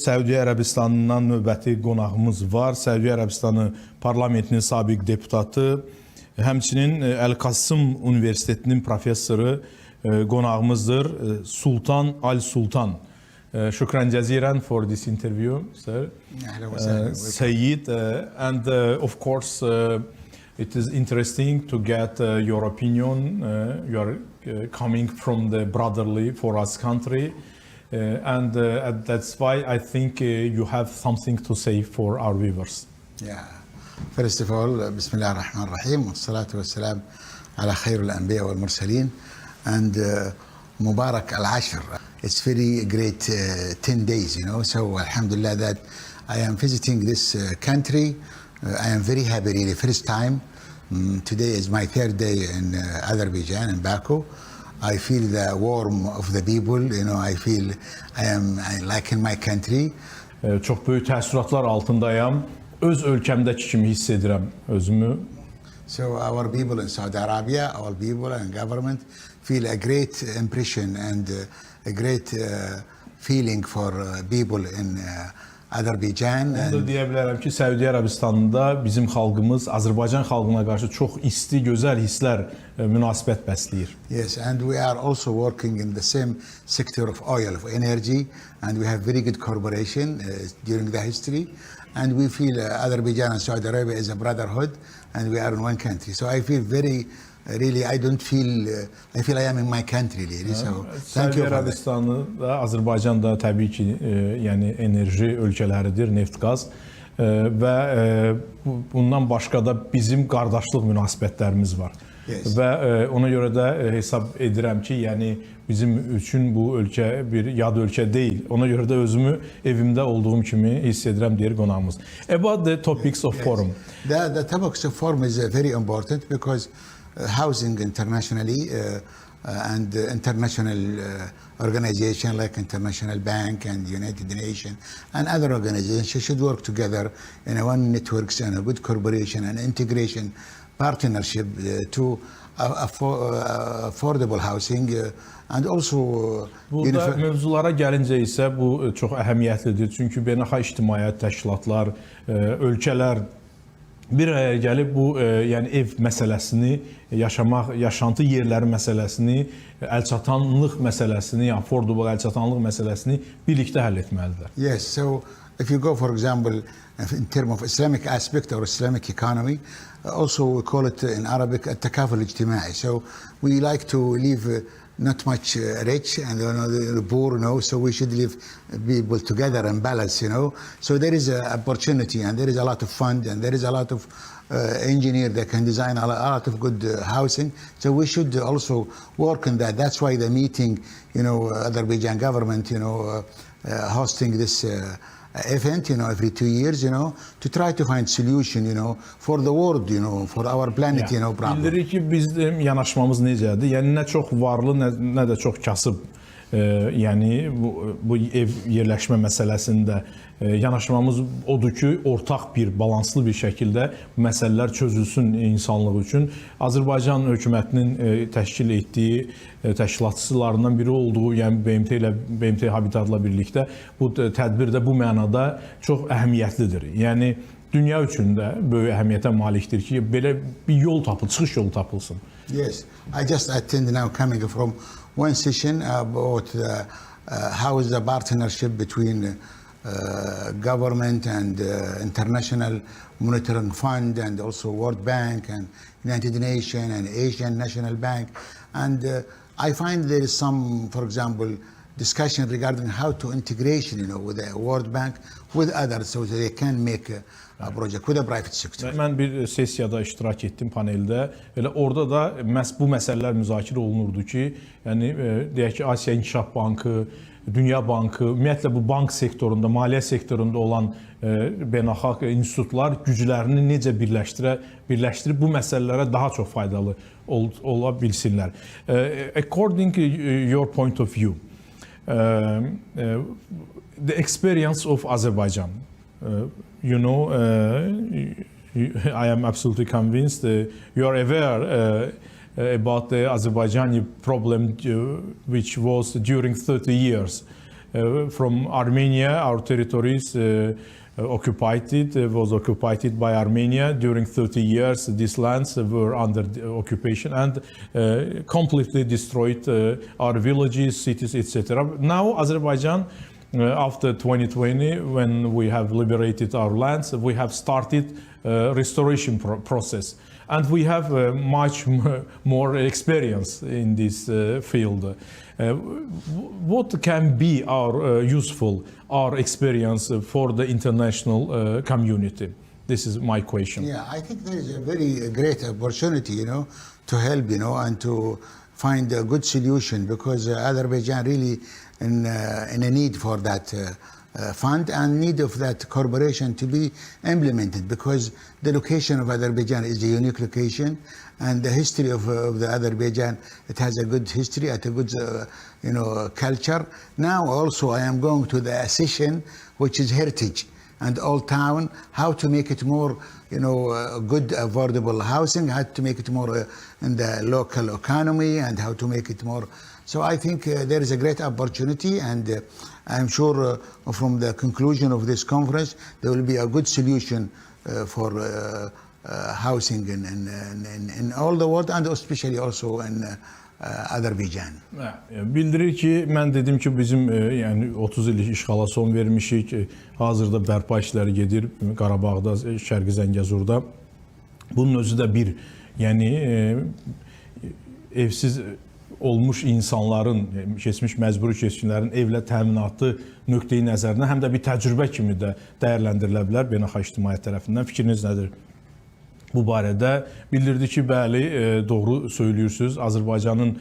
Səudiyyə Ərəbistanından növbəti qonağımız var. Səudiyyə Ərəbistanı parlamentinin sabiq deputatı, həmçinin Əl-Qasım Universitetinin professoru qonağımızdır, Sultan Al-Sultan. Shukran jaziran for this interview, sir. Sayyid, and of course, it is interesting to get your opinion. You are coming from the brotherly for us country, and that's why I think you have something to say for our viewers. Yeah. First of all, Bismillah ar-Rahman ar-Rahim, wassalatu wassalam ala khairul anbiya wal mursalin, and Mubarak al-Ashr. It's very great 10 days, you know, so alhamdulillah that I am visiting this country. I am very happy, really, first time. Today is my third day in Azerbaijan, in Baku. I feel the warmth of the people, you know, I feel I am like in my country. Çox böyük təəssüratlar altındayam. Öz ölkəmdəki kimi hiss edirəm özümü. So our people in Saudi Arabia, our people and government feel a great impression and a great feeling for people in Azerbaijan. Onu da deyə bilərəm ki, Səudiyyə Ərəbistanında bizim xalqımız Azərbaycan xalqına qarşı çox isti, gözəl hisslər, münasibət bəsləyir. Yes, and we are also working in the same sector of oil, of energy, and we have very good cooperation during the history. And we feel Azerbaijan and Saudi Arabia is a brotherhood, and we are in one country. So I feel very, really, I don't feel, I feel I am in my country, really. So thank you for that. Ərəbistanı da, Azərbaycan da təbii ki, yəni enerji ölkələridir, neft, qaz və bundan başqa da bizim qardaşlıq münasibətlərimiz var. Yes. Və ona görə də hesab edirəm ki, yəni bizim üçün bu ölkə bir yad ölkə deyil. Ona görə də özümü evimdə olduğum kimi hiss edirəm, deyir qonağımız. About the topics of forum. The topics of forum is very important because housing internationally and international organization like International Bank and United Nations and other organizations should work together in one networks and a good cooperation and integration partnership to affordable housing and also burada mövzulara gəlincə isə bu çox əhəmiyyətlidir. Çünki beynəlxalq ictimaiyyət təşkilatlar, ölkələr bir araya gəlib bu yəni ev məsələsini, yaşantı yerləri məsələsini, əlçatanlıq məsələsini, affordable əlçatanlıq məsələsini birlikdə həll etməlidirlər. Yes, so if you go, for example, in terms of Islamic aspect or Islamic economy, also we call it in Arabic التكافل الاجتماعي. So we like to live not much rich and the poor, you know, so we should live people together and balance, you know. So there is an opportunity and there is a lot of fund and there is a lot of engineer that can design a lot of good housing. So we should also work on that. That's why the meeting, you know, Azerbaijan government, you know, hosting this event, you know, every 2 years, you know, to try to find solution, you know, for the world, you know, for our planet, you know, problem. Bildirir ki, bizim yanaşmamız necədir? Yəni nə çox varlı, nə də çox kasıb. Yəni bu ev yerləşmə məsələsində yanaşmamız odur ki, ortaq bir, balanslı bir şəkildə bu məsələlər çözülsün insanlıq üçün. Azərbaycan hökumətinin təşkil etdiyi təşkilatçılarından biri olduğu, yəni BMT Habitatla birlikdə bu tədbir də bu mənada çox əhəmiyyətlidir. Yəni dünya üçün də böyük əhəmiyyətə malikdir ki, belə bir yol çıxış yolu tapılsın. Yes, I just attend now coming from one session about how is the partnership between government and International Monetary Fund and also World Bank and United Nations and Asian National Bank. And I find there is some, for example, discussion regarding how to integration, you know, with the World Bank, with others, so that they can make a project with the private sector. Mən bir sessiyada iştirak etdim paneldə. Elə orada da məhz bu məsələlər müzakirə olunurdu ki, yəni deyək ki, Asiya İnkişaf Bankı, Dünya Bankı, ümumiyyətlə bu bank sektorunda, maliyyə sektorunda olan beynəlxalq institutlar güclərini necə birləşdirib bu məsələlərə daha çox faydalı ola bilsinlər. According to your point of view, the experience of Azerbaijan, you know, I am absolutely convinced you are aware about the Azerbaijani problem which was during 30 years from Armenia, our territories was occupied by Armenia. During 30 years, these lands were under occupation and completely destroyed our villages, cities, etc. Now, Azerbaijan, after 2020, when we have liberated our lands, we have started restoration process. And we have much more experience in this field. What can be our our experience for the international community? This is my question. Yeah, I think there is a very great opportunity, to help, and to find a good solution, because Azerbaijan really in a need for that fund and need of that corporation to be implemented, because the location of Azerbaijan is a unique location, and the history of the Azerbaijan, it has a good history, a good culture. Now also I am going to the session, which is heritage and old town, how to make it more good affordable housing, how to make it more in the local economy, and how to make it more. So I think there is a great opportunity, and I'm sure from the conclusion of this conference, there will be a good solution for housing in all the world, and especially also in Azərbaycan. Bildirir ki, mən dedim ki, bizim yəni 30 illik işğala son vermişik. Hazırda bərpa işləri gedir Qarabağda, Şərqi Zəngəzurda. Bunun özü də bir, yəni evsiz olmuş insanların, keçmiş məcburi keçkinlərin evlə təminatı nöqteyi nəzərindən həm də bir təcrübə kimi də dəyərləndirilə bilər beynəlxalq ictimaiyyət tərəfindən. Fikriniz nədir? Bu barədə bildirdi ki, bəli, doğru söylüyorsunuz. Azərbaycanın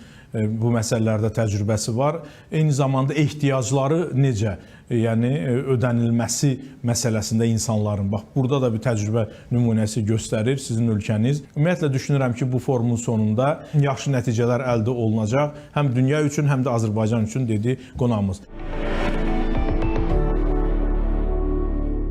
bu məsələlərdə təcrübəsi var. Eyni zamanda ehtiyacları necə, yəni ödənilməsi məsələsində insanların, bax burada da bir təcrübə nümunəsi göstərir sizin ölkəniz. Ümumiyyətlə düşünürəm ki, bu forumun sonunda yaxşı nəticələr əldə olunacaq. Həm dünya üçün, həm də Azərbaycan üçün, dedi qonağımız.